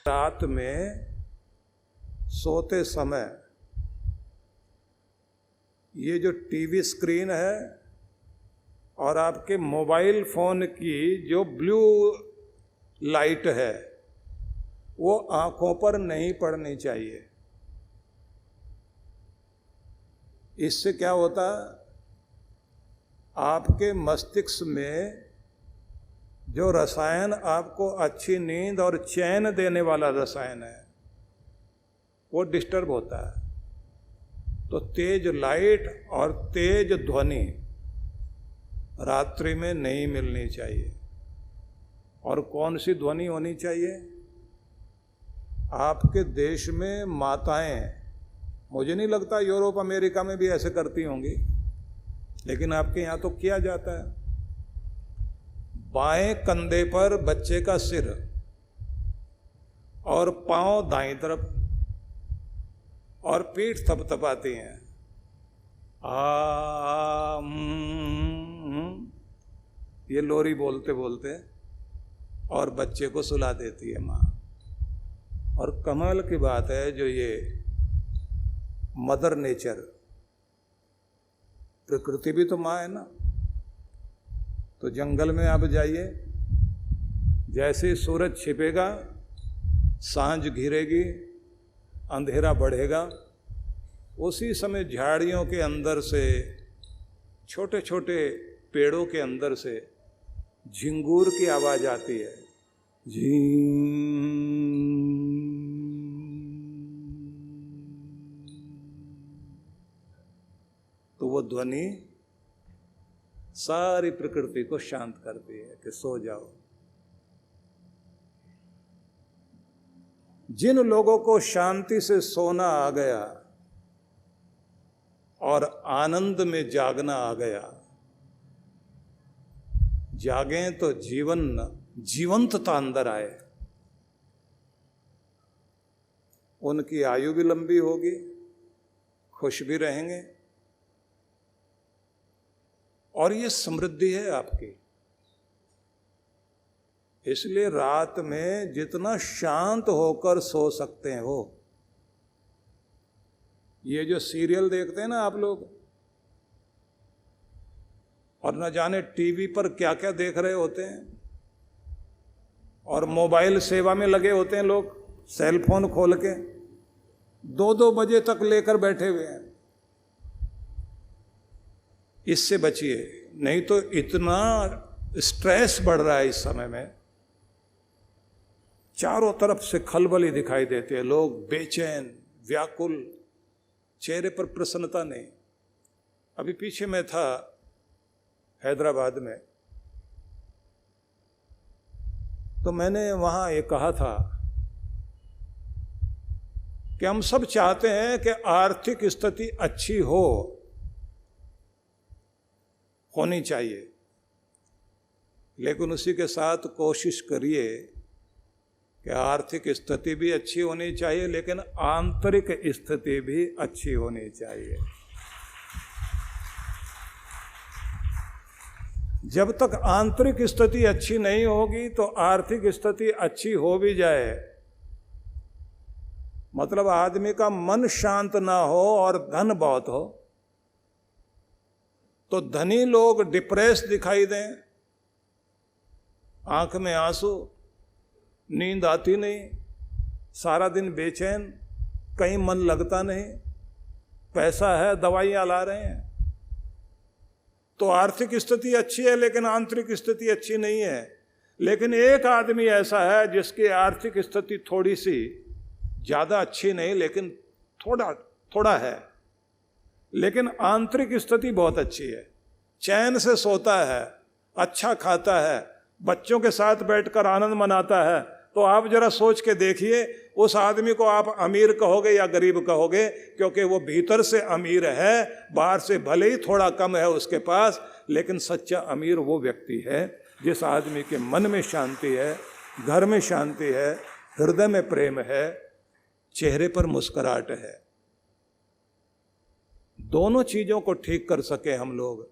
रात में सोते समय ये जो टीवी स्क्रीन है और आपके मोबाइल फोन की जो ब्लू लाइट है वो आंखों पर नहीं पड़नी चाहिए। इससे क्या होता है, आपके मस्तिष्क में जो रसायन आपको अच्छी नींद और चैन देने वाला रसायन है वो डिस्टर्ब होता है। तो तेज लाइट और तेज ध्वनि रात्रि में नहीं मिलनी चाहिए। और कौन सी ध्वनि होनी चाहिए? आपके देश में माताएं, मुझे नहीं लगता यूरोप अमेरिका में भी ऐसे करती होंगी, लेकिन आपके यहाँ तो किया जाता है। बाएं कंधे पर बच्चे का सिर और पांव दाईं तरफ और पीठ थपथपाती हैं। ये लोरी बोलते बोलते और बच्चे को सुला देती है माँ। और कमाल की बात है, जो ये मदर नेचर, प्रकृति भी तो माँ है ना। तो जंगल में आप जाइए, जैसे ही सूरज छिपेगा, सांझ घिरेगी, अंधेरा बढ़ेगा, उसी समय झाड़ियों के अंदर से, छोटे छोटे पेड़ों के अंदर से झिंगूर की आवाज आती है। तो वो ध्वनि सारी प्रकृति को शांत करती है कि सो जाओ। जिन लोगों को शांति से सोना आ गया और आनंद में जागना आ गया, जागें तो जीवंतता अंदर आए, उनकी आयु भी लंबी होगी, खुश भी रहेंगे, और ये समृद्धि है आपकी। इसलिए रात में जितना शांत होकर सो सकते हैं हो। ये जो सीरियल देखते हैं ना आप लोग, और न जाने टीवी पर क्या क्या देख रहे होते हैं, और मोबाइल सेवा में लगे होते हैं लोग, सेल फोन खोल के 2-2 बजे तक लेकर बैठे हुए हैं। इससे बचिए, नहीं तो इतना स्ट्रेस बढ़ रहा है इस समय में, चारों तरफ से खलबली दिखाई देती है, लोग बेचैन, व्याकुल, चेहरे पर प्रसन्नता नहीं। अभी पीछे मैं था हैदराबाद में, तो मैंने वहां ये कहा था कि हम सब चाहते हैं कि आर्थिक स्थिति अच्छी होनी चाहिए, लेकिन उसी के साथ कोशिश करिए कि आर्थिक स्थिति भी अच्छी होनी चाहिए, लेकिन आंतरिक स्थिति भी अच्छी होनी चाहिए। जब तक आंतरिक स्थिति अच्छी नहीं होगी तो आर्थिक स्थिति अच्छी हो भी जाए, मतलब आदमी का मन शांत ना हो और धन बहुत हो, तो धनी लोग डिप्रेस दिखाई दें, आंख में आंसू, नींद आती नहीं, सारा दिन बेचैन, कहीं मन लगता नहीं, पैसा है, दवाइयां ला रहे हैं, तो आर्थिक स्थिति अच्छी है लेकिन आंतरिक स्थिति अच्छी नहीं है। लेकिन एक आदमी ऐसा है जिसकी आर्थिक स्थिति थोड़ी सी ज्यादा अच्छी नहीं, लेकिन थोड़ा है, लेकिन आंतरिक स्थिति बहुत अच्छी है, चैन से सोता है, अच्छा खाता है, बच्चों के साथ बैठकर आनंद मनाता है। तो आप जरा सोच के देखिए, उस आदमी को आप अमीर कहोगे या गरीब कहोगे? क्योंकि वो भीतर से अमीर है, बाहर से भले ही थोड़ा कम है उसके पास, लेकिन सच्चा अमीर वो व्यक्ति है जिस आदमी के मन में शांति है, घर में शांति है, हृदय में प्रेम है, चेहरे पर मुस्कुराहट है। दोनों चीजों को ठीक कर सके हम लोग।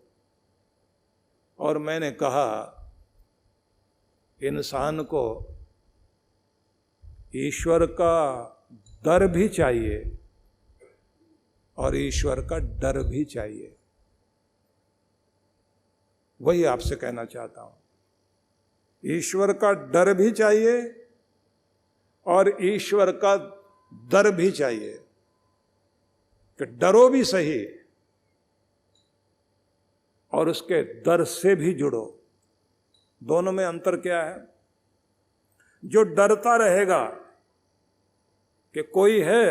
और मैंने कहा, इंसान को ईश्वर का दर भी चाहिए और ईश्वर का डर भी चाहिए। वही आपसे कहना चाहता हूं। ईश्वर का डर भी चाहिए और ईश्वर का दर भी चाहिए कि डरो भी सही और उसके दर से भी जुड़ो। दोनों में अंतर क्या है? जो डरता रहेगा कि कोई है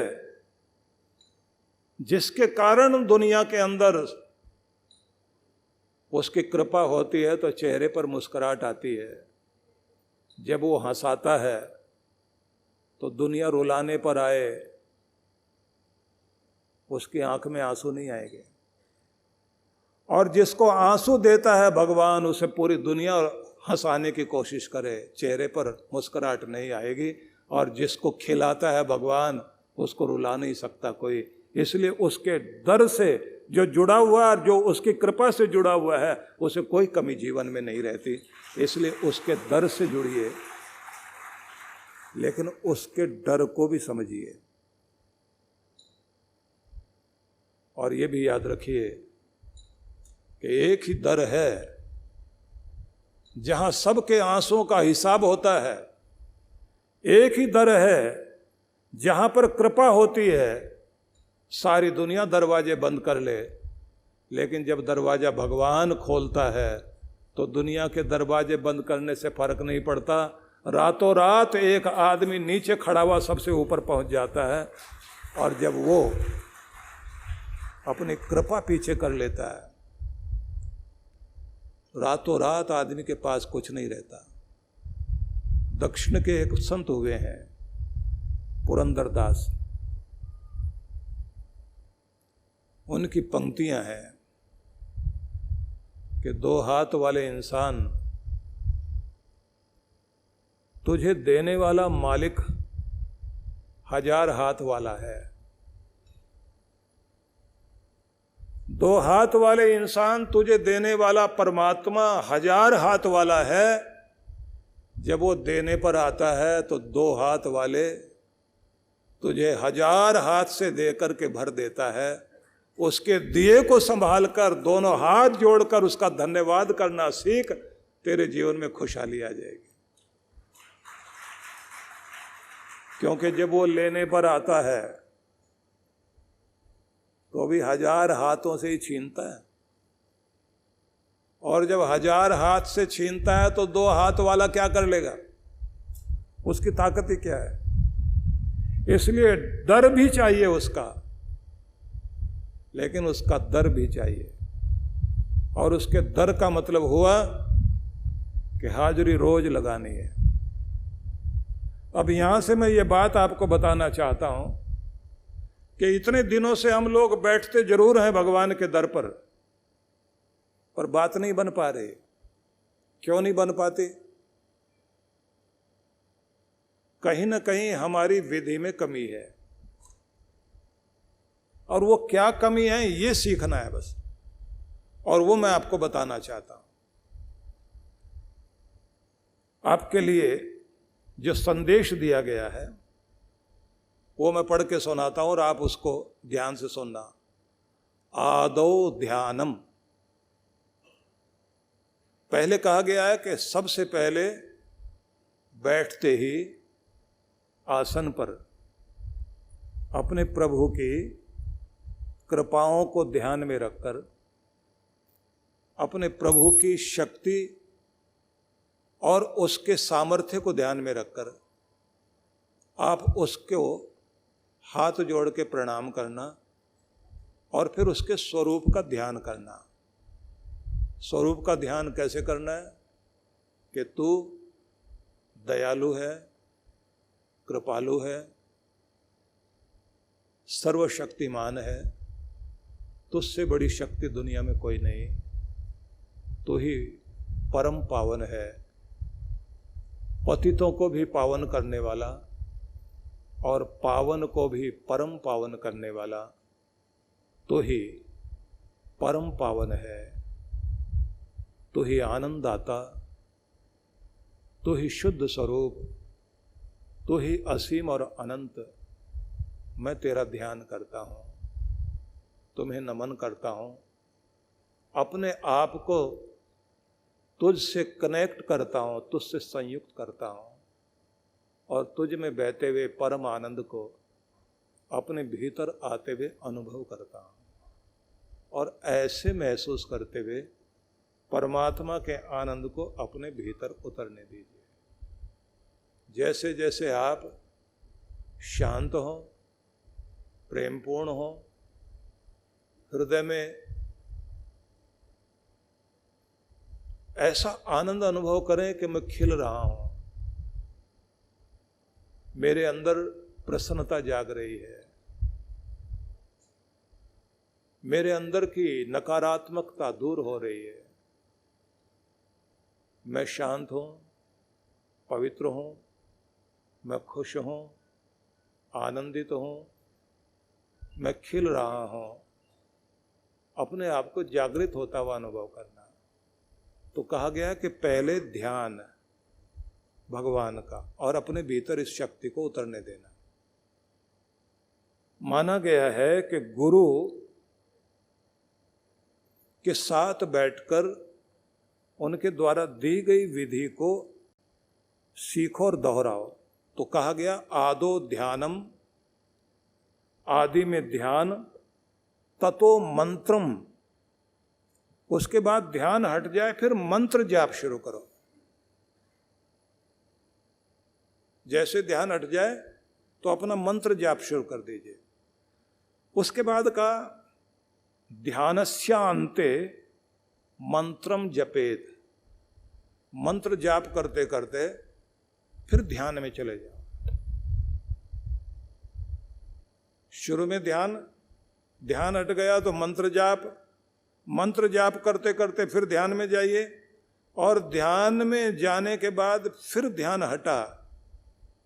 जिसके कारण दुनिया के अंदर उसकी कृपा होती है तो चेहरे पर मुस्कुराहट आती है, जब वो हंसाता है तो दुनिया रुलाने पर आए उसकी आंख में आंसू नहीं आएंगे। और जिसको आंसू देता है भगवान, उसे पूरी दुनिया हंसाने की कोशिश करे, चेहरे पर मुस्कुराहट नहीं आएगी। और जिसको खिलाता है भगवान, उसको रुला नहीं सकता कोई। इसलिए उसके दर से जो जुड़ा हुआ है और जो उसकी कृपा से जुड़ा हुआ है, उसे कोई कमी जीवन में नहीं रहती। इसलिए उसके दर से जुड़िए, लेकिन उसके डर को भी समझिए। और ये भी याद रखिए कि एक ही दर है जहां सबके आंसुओं का हिसाब होता है। एक ही दर है जहां पर कृपा होती है। सारी दुनिया दरवाजे बंद कर ले, लेकिन जब दरवाजा भगवान खोलता है तो दुनिया के दरवाजे बंद करने से फर्क नहीं पड़ता। रातों रात एक आदमी नीचे खड़ा हुआ सबसे ऊपर पहुंच जाता है। और जब वो अपनी कृपा पीछे कर लेता है, रातों रात आदमी के पास कुछ नहीं रहता। दक्षिण के एक संत हुए हैं, पुरंदरदास। उनकी पंक्तियां हैं कि दो हाथ वाले इंसान, तुझे देने वाला मालिक 1000 हाथ वाला है। दो हाथ वाले इंसान, तुझे देने वाला परमात्मा 1000 हाथ वाला है। जब वो देने पर आता है तो दो हाथ वाले तुझे 1000 हाथ से दे करके भर देता है। उसके दिए को संभाल कर, दोनों हाथ जोड़कर उसका धन्यवाद करना सीख, तेरे जीवन में खुशहाली आ जाएगी। क्योंकि जब वो लेने पर आता है तो भी 1000 हाथों से ही छीनता है, और जब 1000 हाथ से छीनता है तो दो हाथ वाला क्या कर लेगा? उसकी ताकत ही क्या है? इसलिए डर भी चाहिए उसका, लेकिन उसका दर भी चाहिए। और उसके दर का मतलब हुआ कि हाजिरी रोज लगानी है। अब यहां से मैं ये बात आपको बताना चाहता हूं कि इतने दिनों से हम लोग बैठते जरूर हैं भगवान के दर पर बात नहीं बन पा रही। क्यों नहीं बन पाती? कहीं ना कहीं हमारी विधि में कमी है, और वो क्या कमी है ये सीखना है बस। और वो मैं आपको बताना चाहता हूं। आपके लिए जो संदेश दिया गया है वो मैं पढ़ के सुनाता हूं और आप उसको ध्यान से सुनना। आदौ ध्यानम, पहले कहा गया है कि सबसे पहले बैठते ही आसन पर अपने प्रभु की कृपाओं को ध्यान में रखकर, अपने प्रभु की शक्ति और उसके सामर्थ्य को ध्यान में रखकर आप उसको हाथ जोड़ के प्रणाम करना और फिर उसके स्वरूप का ध्यान करना। स्वरूप का ध्यान कैसे करना है? कि तू दयालु है, कृपालु है, सर्वशक्तिमान है, तुझसे बड़ी शक्ति दुनिया में कोई नहीं, तू ही परम पावन है, पतितों को भी पावन करने वाला और पावन को भी परम पावन करने वाला, तू ही परम पावन है, तू ही आनंददाता, तू ही शुद्ध स्वरूप, तू ही असीम और अनंत, मैं तेरा ध्यान करता हूँ, तुम्हें नमन करता हूँ, अपने आप को तुझसे कनेक्ट करता हूँ, तुझसे संयुक्त करता हूँ और तुझ में बहते हुए परम आनंद को अपने भीतर आते हुए अनुभव करता हूँ। और ऐसे महसूस करते हुए परमात्मा के आनंद को अपने भीतर उतरने दीजिए। जैसे जैसे आप शांत हो, प्रेमपूर्ण हो, हृदय में ऐसा आनंद अनुभव करें कि मैं खिल रहा हूं, मेरे अंदर प्रसन्नता जाग रही है, मेरे अंदर की नकारात्मकता दूर हो रही है, मैं शांत हूं, पवित्र हूं, मैं खुश हूं, आनंदित हूं, मैं खिल रहा हूं, अपने आप को जागृत होता हुआ अनुभव करना। तो कहा गया कि पहले ध्यान भगवान का और अपने भीतर इस शक्ति को उतरने देना। माना गया है कि गुरु के साथ बैठकर उनके द्वारा दी गई विधि को सीखो और दोहराओ। तो कहा गया आदो ध्यानम, आदि में ध्यान, ततो मंत्रम, उसके बाद ध्यान हट जाए फिर मंत्र जाप शुरू करो। जैसे ध्यान हट जाए तो अपना मंत्र जाप शुरू कर दीजिए। उसके बाद का ध्यानस्यान्ते मंत्रम जपेत, मंत्र जाप करते करते फिर ध्यान में चले जाओ। शुरू में ध्यान हट गया तो मंत्र जाप करते करते फिर ध्यान में जाइए, और ध्यान में जाने के बाद फिर ध्यान हटा,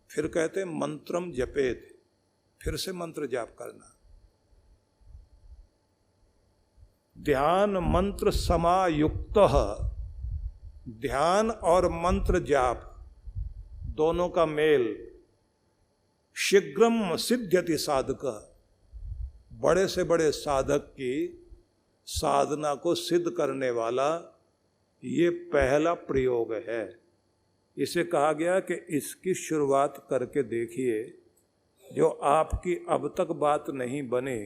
फिर कहते मंत्रम जपेत, फिर से मंत्र जाप करना। ध्यान मंत्र समायुक्त, ध्यान और मंत्र जाप दोनों का मेल, शीघ्रम सिद्ध्यति साधक, बड़े से बड़े साधक की साधना को सिद्ध करने वाला ये पहला प्रयोग है। इसे कहा गया कि इसकी शुरुआत करके देखिए, जो आपकी अब तक बात नहीं बने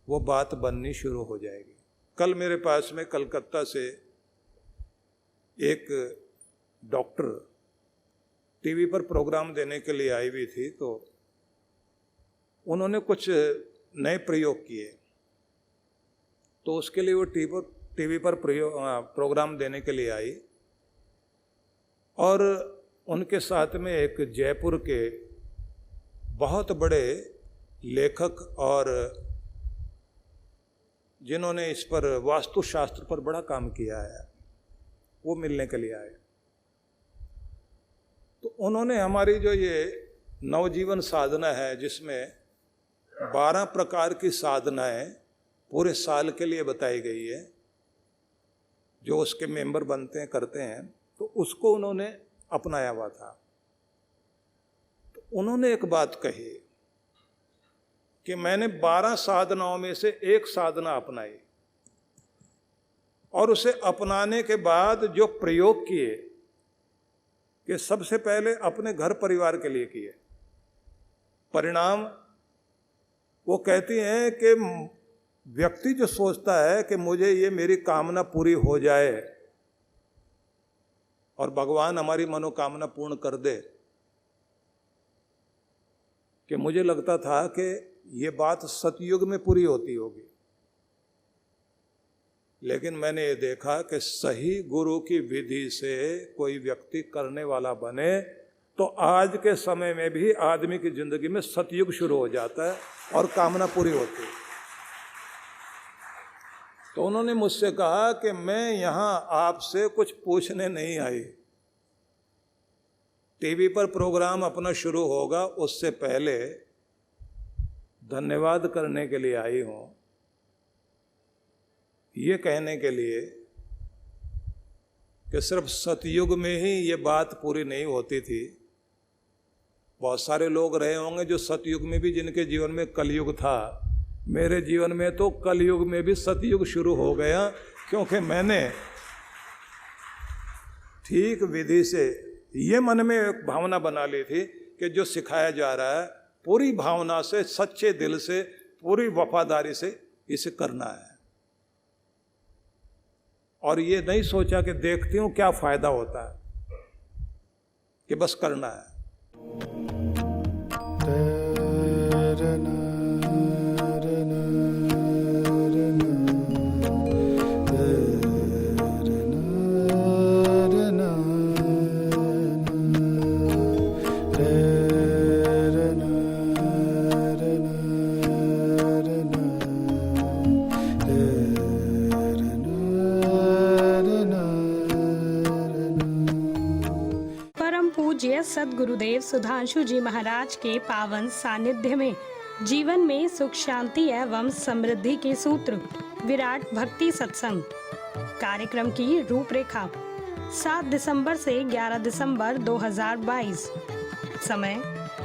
वो बात बननी शुरू हो जाएगी। कल मेरे पास में कलकत्ता से एक डॉक्टर टीवी पर प्रोग्राम देने के लिए आई हुई थी, तो उन्होंने कुछ नए प्रयोग किए, तो उसके लिए वो टीवी पर प्रोग्राम देने के लिए आई, और उनके साथ में एक जयपुर के बहुत बड़े लेखक और जिन्होंने इस पर वास्तुशास्त्र पर बड़ा काम किया है, वो मिलने के लिए आए। तो उन्होंने हमारी जो ये नवजीवन साधना है, जिसमें 12 प्रकार की साधनाएं पूरे साल के लिए बताई गई है, जो उसके मेंबर बनते हैं करते हैं, तो उसको उन्होंने अपनाया हुआ था। तो उन्होंने एक बात कही कि मैंने 12 साधनाओं में से एक साधना अपनाई, और उसे अपनाने के बाद जो प्रयोग किए कि सबसे पहले अपने घर परिवार के लिए किए। परिणाम वो कहती हैं कि व्यक्ति जो सोचता है कि मुझे ये मेरी कामना पूरी हो जाए और भगवान हमारी मनोकामना पूर्ण कर दे, कि मुझे लगता था कि ये बात सतयुग में पूरी होती होगी, लेकिन मैंने ये देखा कि सही गुरु की विधि से कोई व्यक्ति करने वाला बने तो आज के समय में भी आदमी की जिंदगी में सतयुग शुरू हो जाता है और कामना पूरी होती है। तो उन्होंने मुझसे कहा कि मैं यहाँ आपसे कुछ पूछने नहीं आई, टीवी पर प्रोग्राम अपना शुरू होगा उससे पहले धन्यवाद करने के लिए आई हूँ, ये कहने के लिए कि सिर्फ सतयुग में ही ये बात पूरी नहीं होती थी, बहुत सारे लोग रहे होंगे जो सतयुग में भी, जिनके जीवन में कलयुग था। मेरे जीवन में तो कलयुग में भी सतयुग शुरू हो गया, क्योंकि मैंने ठीक विधि से ये मन में एक भावना बना ली थी कि जो सिखाया जा रहा है पूरी भावना से, सच्चे दिल से, पूरी वफादारी से इसे करना है। और ये नहीं सोचा कि देखती हूं क्या फायदा होता है, कि बस करना है। सद्गुरुदेव सुधांशु जी महाराज के पावन सानिध्य में जीवन में सुख शांति एवं समृद्धि के सूत्र, विराट भक्ति सत्संग कार्यक्रम की रूपरेखा 7 दिसंबर से 11 दिसंबर 2022। समय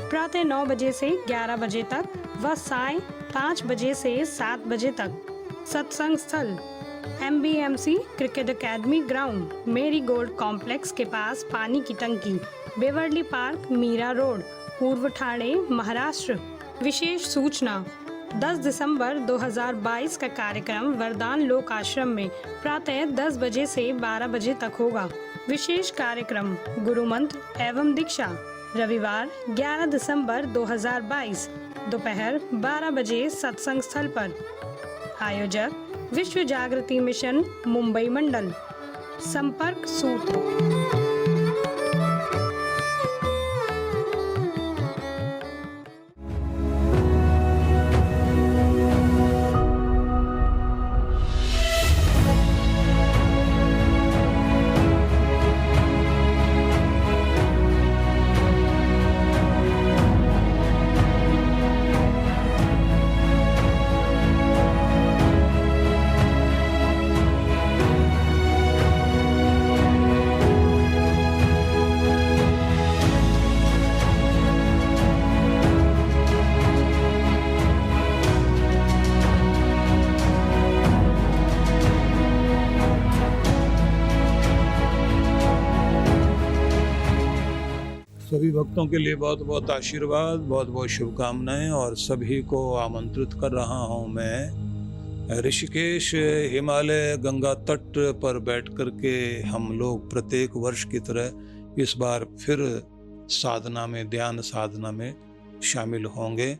प्रातः 9 बजे से 11 बजे तक व सायं 5 बजे से 7 बजे तक। सत्संग स्थल MBMC क्रिकेट एकेडमी ग्राउंड, मेरी गोल्ड कॉम्प्लेक्स के पास, पानी की टंकी, बेवर्ली पार्क, मीरा रोड, पूर्व ठाणे, महाराष्ट्र। विशेष सूचना 10 दिसंबर 2022 का कार्यक्रम वरदान लोक आश्रम में प्रातः 10 बजे से 12 बजे तक होगा। विशेष कार्यक्रम गुरु मंत्र एवं दीक्षा रविवार 11 दिसंबर 2022 दोपहर 12 बजे सत्संग स्थल पर। आयोजक विश्व जागृति मिशन मुंबई मंडल। संपर्क सूत्र सभी भक्तों के लिए बहुत बहुत आशीर्वाद, बहुत बहुत शुभकामनाएं, और सभी को आमंत्रित कर रहा हूं मैं ऋषिकेश हिमालय गंगा तट पर बैठ कर के हम लोग प्रत्येक वर्ष की तरह इस बार फिर साधना में, ध्यान साधना में शामिल होंगे।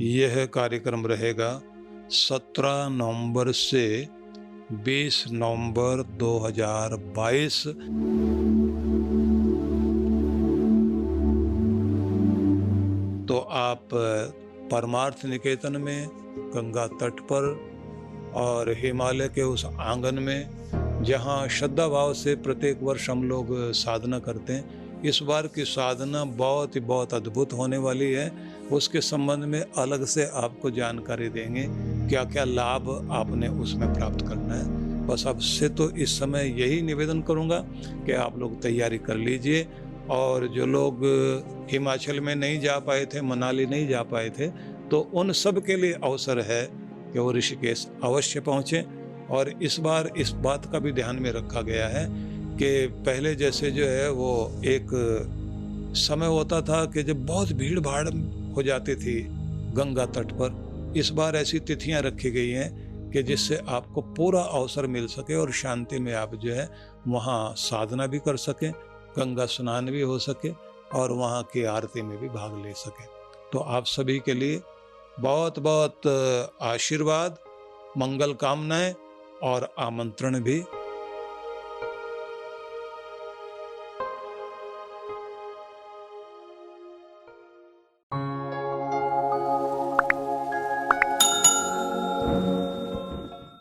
यह कार्यक्रम रहेगा 17 नवंबर से 20 नवंबर 2022। तो आप परमार्थ निकेतन में, गंगा तट पर और हिमालय के उस आंगन में जहाँ श्रद्धा भाव से प्रत्येक वर्ष हम लोग साधना करते हैं, इस बार की साधना बहुत अद्भुत होने वाली है। उसके संबंध में अलग से आपको जानकारी देंगे, क्या क्या लाभ आपने उसमें प्राप्त करना है। बस अब से तो इस समय यही निवेदन करूंगा कि आप लोग तैयारी कर लीजिए, और जो लोग हिमाचल में नहीं जा पाए थे, मनाली नहीं जा पाए थे, तो उन सब के लिए अवसर है कि वो ऋषिकेश अवश्य पहुँचें। और इस बार इस बात का भी ध्यान में रखा गया है कि पहले जैसे जो है वो एक समय होता था कि जब बहुत भीड़ भाड़ हो जाती थी गंगा तट पर, इस बार ऐसी तिथियां रखी गई हैं कि जिससे आपको पूरा अवसर मिल सके और शांति में आप जो है वहाँ साधना भी कर सकें, गंगा स्नान भी हो सके और वहाँ की आरती में भी भाग ले सकें। तो आप सभी के लिए बहुत बहुत आशीर्वाद, मंगल कामनाएं और आमंत्रण भी